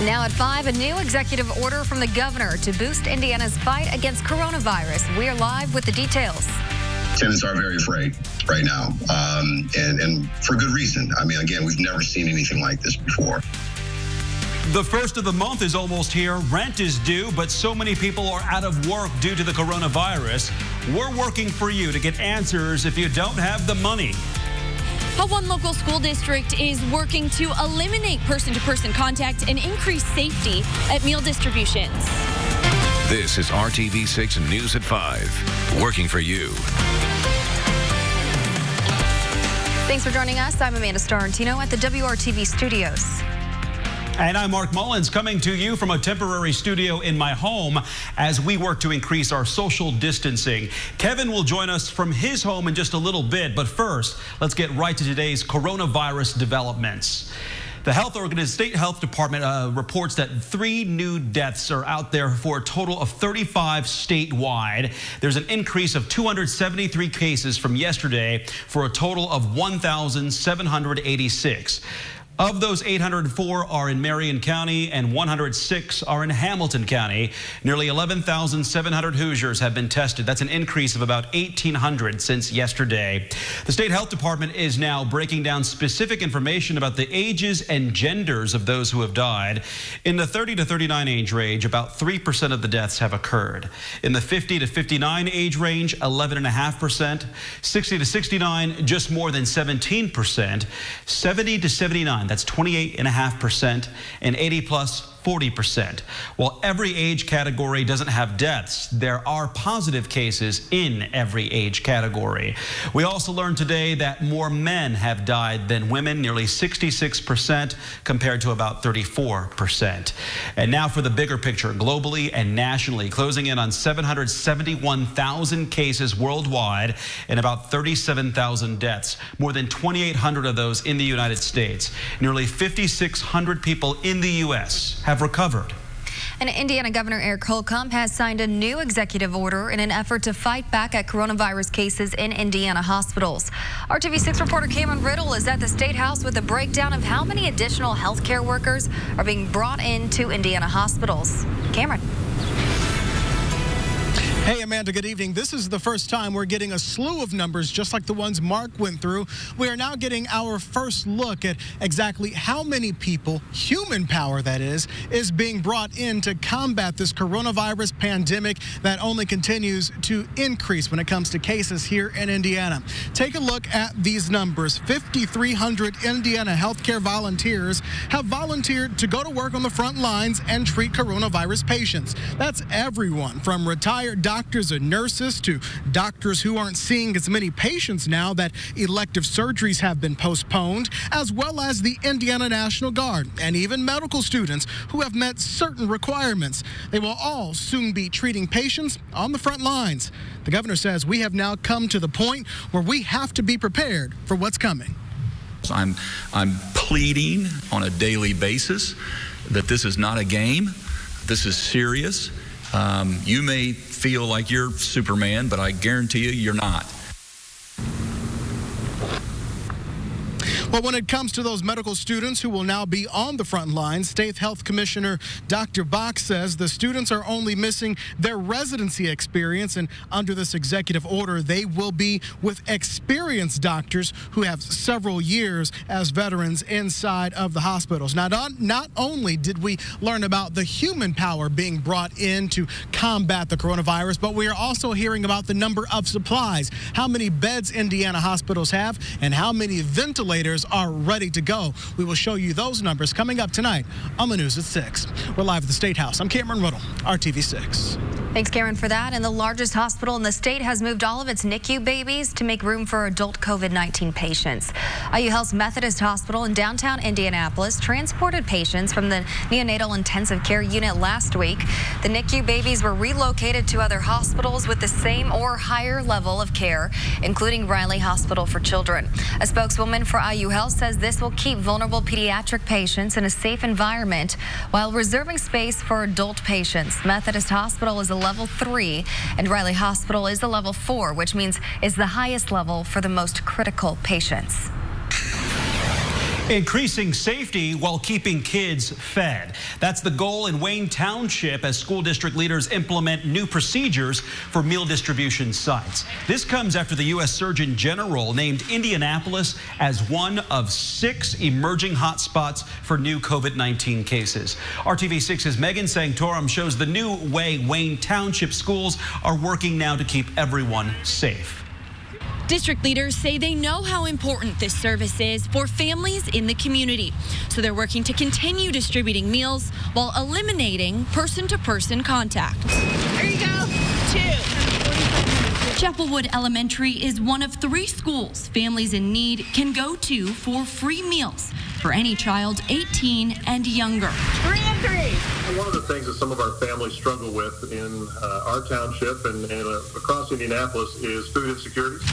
Now at 5, a new executive order from the governor to boost Indiana's fight against coronavirus. We're live with the details. Tenants are very afraid right now, and for good reason. I mean, again, we've never seen anything like this before. The first of the month is almost here. Rent is due, but so many people are out of work due to the coronavirus. We're working for you to get answers if you don't have the money. How one local school district is working to eliminate person-to-person contact and increase safety at meal distributions. This is RTV6 News at 5, working for you. Thanks for joining us. I'm Amanda Starantino at the WRTV studios. And I'm Mark Mullins, coming to you from a temporary studio in my home as we work to increase our social distancing. Kevin will join us from his home in just a little bit, but first, let's get right to today's coronavirus developments. The State Health Department reports that 3 new deaths are out there for a total of 35 statewide. There's an increase of 273 cases from yesterday for a total of 1,786. Of those, 804 are in Marion County and 106 are in Hamilton County. Nearly 11,700 Hoosiers have been tested. That's an increase of about 1,800 since yesterday. The State Health Department is now breaking down specific information about the ages and genders of those who have died. In the 30 to 39 age range, about 3% of the deaths have occurred. In the 50 to 59 age range, 11.5%. 60 to 69, just more than 17%. 70 to 79. That's 28.5%, and 80 plus 40%. While every age category doesn't have deaths, there are positive cases in every age category. We also learned today that more men have died than women, nearly 66% compared to about 34%. And now for the bigger picture, globally and nationally, closing in on 771,000 cases worldwide and about 37,000 deaths, more than 2,800 of those in the United States. Nearly 5,600 people in the U.S. have recovered. And Indiana Governor Eric Holcomb has signed a new executive order in an effort to fight back at coronavirus cases in Indiana hospitals. RTV6 reporter Cameron Riddle is at the State House with a breakdown of how many additional healthcare workers are being brought into Indiana hospitals. Cameron. Hey, Amanda, good evening. This is the first time we're getting a slew of numbers just like the ones Mark went through. We are now getting our first look at exactly how many people, human power that is being brought in to combat this coronavirus pandemic that only continues to increase when it comes to cases here in Indiana. Take a look at these numbers. 5,300 Indiana healthcare volunteers have volunteered to go to work on the front lines and treat coronavirus patients. That's everyone from retired doctors and nurses to doctors who aren't seeing as many patients now that elective surgeries have been postponed, as well as the Indiana National Guard and even medical students who have met certain requirements. They will all soon be treating patients on the front lines. The governor says we have now come to the point where we have to be prepared for what's coming. I'm pleading on a daily basis that this is not a game. This is serious. You may feel like you're Superman, but I guarantee you, you're not. Well, when it comes to those medical students who will now be on the front lines, State Health Commissioner Dr. Bach says the students are only missing their residency experience, and under this executive order, they will be with experienced doctors who have several years as veterans inside of the hospitals. Now, not only did we learn about the human power being brought in to combat the coronavirus, but we are also hearing about the number of supplies, how many beds Indiana hospitals have, and how many ventilators are ready to go. We will show you those numbers coming up tonight on the news at 6. We're live at the State House. I'm Cameron Riddle, RTV6. Thanks, Karen, for that. And the largest hospital in the state has moved all of its NICU babies to make room for adult COVID-19 patients. IU Health's Methodist Hospital in downtown Indianapolis transported patients from the neonatal intensive care unit last week. The NICU babies were relocated to other hospitals with the same or higher level of care, including Riley Hospital for Children. A spokeswoman for IU Health says this will keep vulnerable pediatric patients in a safe environment while reserving space for adult patients. Methodist Hospital is a level 3 and Riley Hospital is a level 4, which means is the highest level for the most critical patients. Increasing safety while keeping kids fed. That's the goal in Wayne Township as school district leaders implement new procedures for meal distribution sites. This comes after the U.S. Surgeon General named Indianapolis as one of 6 emerging hotspots for new COVID-19 cases. RTV6's Megan Sanctorum shows the new way Wayne Township schools are working now to keep everyone safe. District leaders say they know how important this service is for families in the community. So they're working to continue distributing meals while eliminating person-to-person contact. There you go. 2. Chapelwood Elementary is one of 3 schools families in need can go to for free meals for any child 18 and younger. 3 and 3. One of the things that some of our families struggle with in our township and across Indianapolis is food insecurity.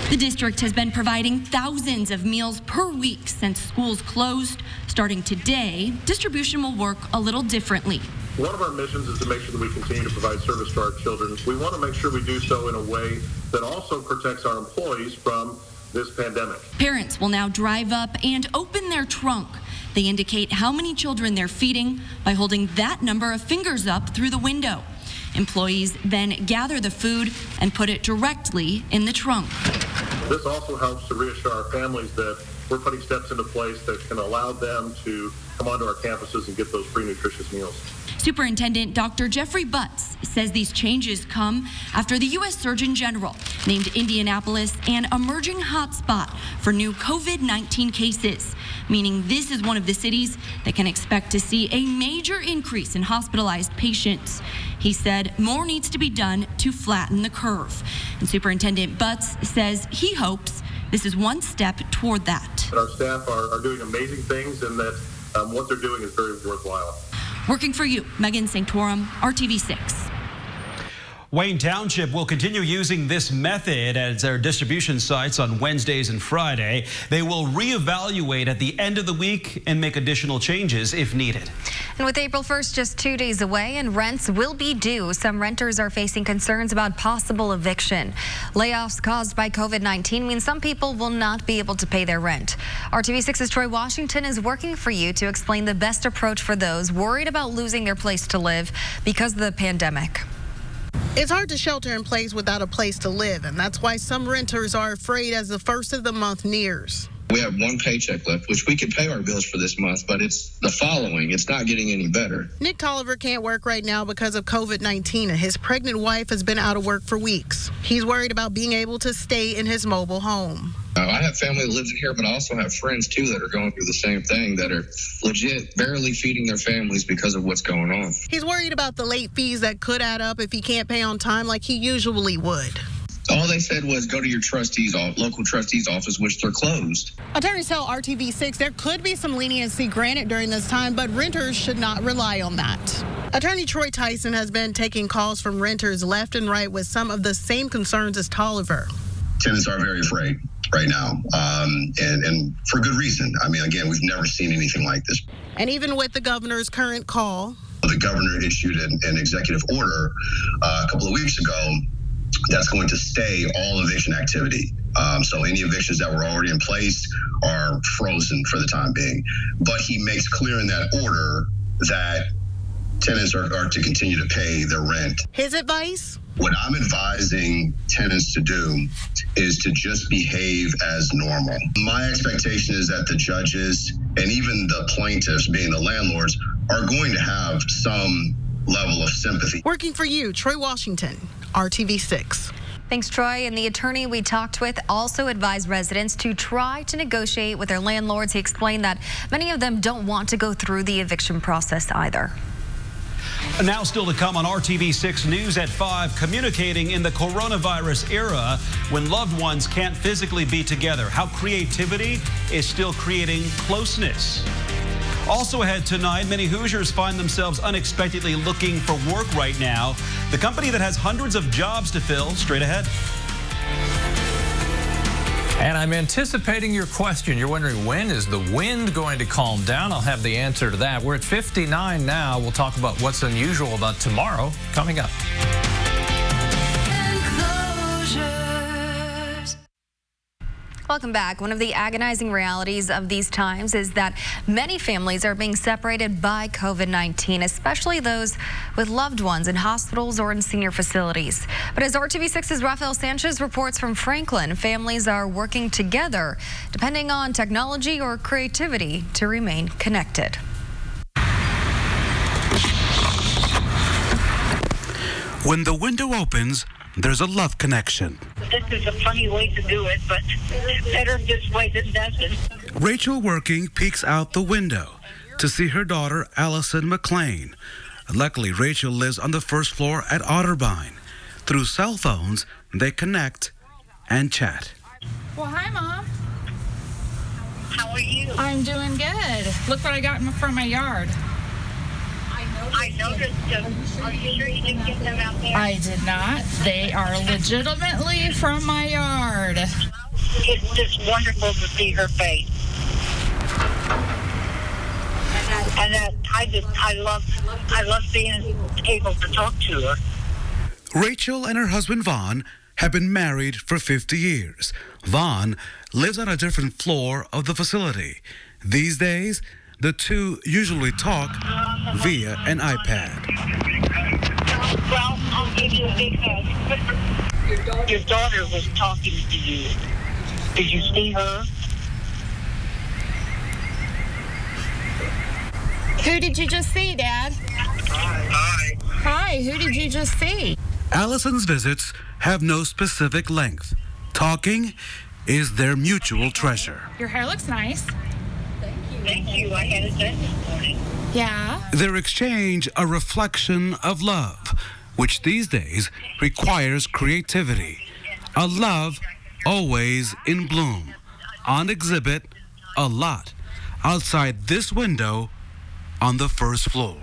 The district has been providing thousands of meals per week since schools closed. Starting today, distribution will work a little differently. One of our missions is to make sure that we continue to provide service to our children. We want to make sure we do so in a way that also protects our employees from this pandemic. Parents will now drive up and open their trunk. They indicate how many children they're feeding by holding that number of fingers up through the window. Employees then gather the food and put it directly in the trunk. This also helps to reassure our families that we're putting steps into place that can allow them to come onto our campuses and get those free nutritious meals. Superintendent Dr. Jeffrey Butts says these changes come after the U.S. Surgeon General named Indianapolis an emerging hotspot for new COVID-19 cases, meaning this is one of the cities that can expect to see a major increase in hospitalized patients. He said more needs to be done to flatten the curve. And Superintendent Butts says he hopes this is one step toward that. Our staff are doing amazing things and that what they're doing is very worthwhile. Working for you, Megan Sanctorum, RTV6. Wayne Township will continue using this method as their distribution sites on Wednesdays and Friday. They will reevaluate at the end of the week and make additional changes if needed. And with April 1st just 2 days away and rents will be due, some renters are facing concerns about possible eviction. Layoffs caused by COVID-19 mean some people will not be able to pay their rent. RTV6's Troy Washington is working for you to explain the best approach for those worried about losing their place to live because of the pandemic. It's hard to shelter in place without a place to live, and that's why some renters are afraid as the first of the month nears. We have one paycheck left, which we could pay our bills for this month, but it's the following. It's not getting any better. Nick Tolliver can't work right now because of COVID-19, and his pregnant wife has been out of work for weeks. He's worried about being able to stay in his mobile home. I have family that lives in here, but I also have friends, too, that are going through the same thing, that are legit barely feeding their families because of what's going on. He's worried about the late fees that could add up if he can't pay on time like he usually would. All they said was go to your local trustee's office, which they're closed. Attorneys tell RTV6 there could be some leniency granted during this time, but renters should not rely on that. Attorney Troy Tyson has been taking calls from renters left and right with some of the same concerns as Tolliver. Tenants are very afraid right now, and for good reason. I mean, again, we've never seen anything like this. And even with the governor's current call, the governor issued an executive order a couple of weeks ago that's going to stay all eviction activity. So any evictions that were already in place are frozen for the time being. But he makes clear in that order that tenants are to continue to pay their rent. His advice? What I'm advising tenants to do is to just behave as normal. My expectation is that the judges and even the plaintiffs, being the landlords, are going to have some level of sympathy. Working for you, Troy Washington, RTV6. Thanks, Troy. And the attorney we talked with also advised residents to try to negotiate with their landlords. He explained that many of them don't want to go through the eviction process either. Now still to come on RTV6 News at 5, communicating in the coronavirus era when loved ones can't physically be together. How creativity is still creating closeness. Also ahead tonight, many Hoosiers find themselves unexpectedly looking for work right now. The company that has hundreds of jobs to fill, straight ahead. And I'm anticipating your question. You're wondering, when is the wind going to calm down? I'll have the answer to that. We're at 59 now. We'll talk about what's unusual about tomorrow coming up. Welcome back. One of the agonizing realities of these times is that many families are being separated by COVID-19, especially those with loved ones in hospitals or in senior facilities. But as RTV6's Rafael Sanchez reports from Franklin, families are working together, depending on technology or creativity, to remain connected. When the window opens, there's a love connection. This is a funny way to do it, but better this way than doesn't. Rachel working peeks out the window to see her daughter, Allison McLean. Luckily, Rachel lives on the first floor at Otterbein. Through cell phones, they connect and chat. Well, hi, Mom. How are you? I'm doing good. Look what I got from my yard. I noticed them. Are you sure you didn't get them out there? I did not. They are legitimately from my yard. It's just wonderful to see her face. And I love being able to talk to her. Rachel and her husband Vaughn have been married for 50 years. Vaughn lives on a different floor of the facility. These days, the two usually talk via an iPad. Well, I'll give you a big hug. Your daughter was talking to you. Did you see her? Who did you just see, Dad? Hi. Hi, who did you just see? Allison's visits have no specific length. Talking is their mutual treasure. Your hair looks nice. Thank you. I had it done this morning. Yeah. Their exchange a reflection of love, which these days requires creativity. A love always in bloom. On exhibit, a lot outside this window on the first floor.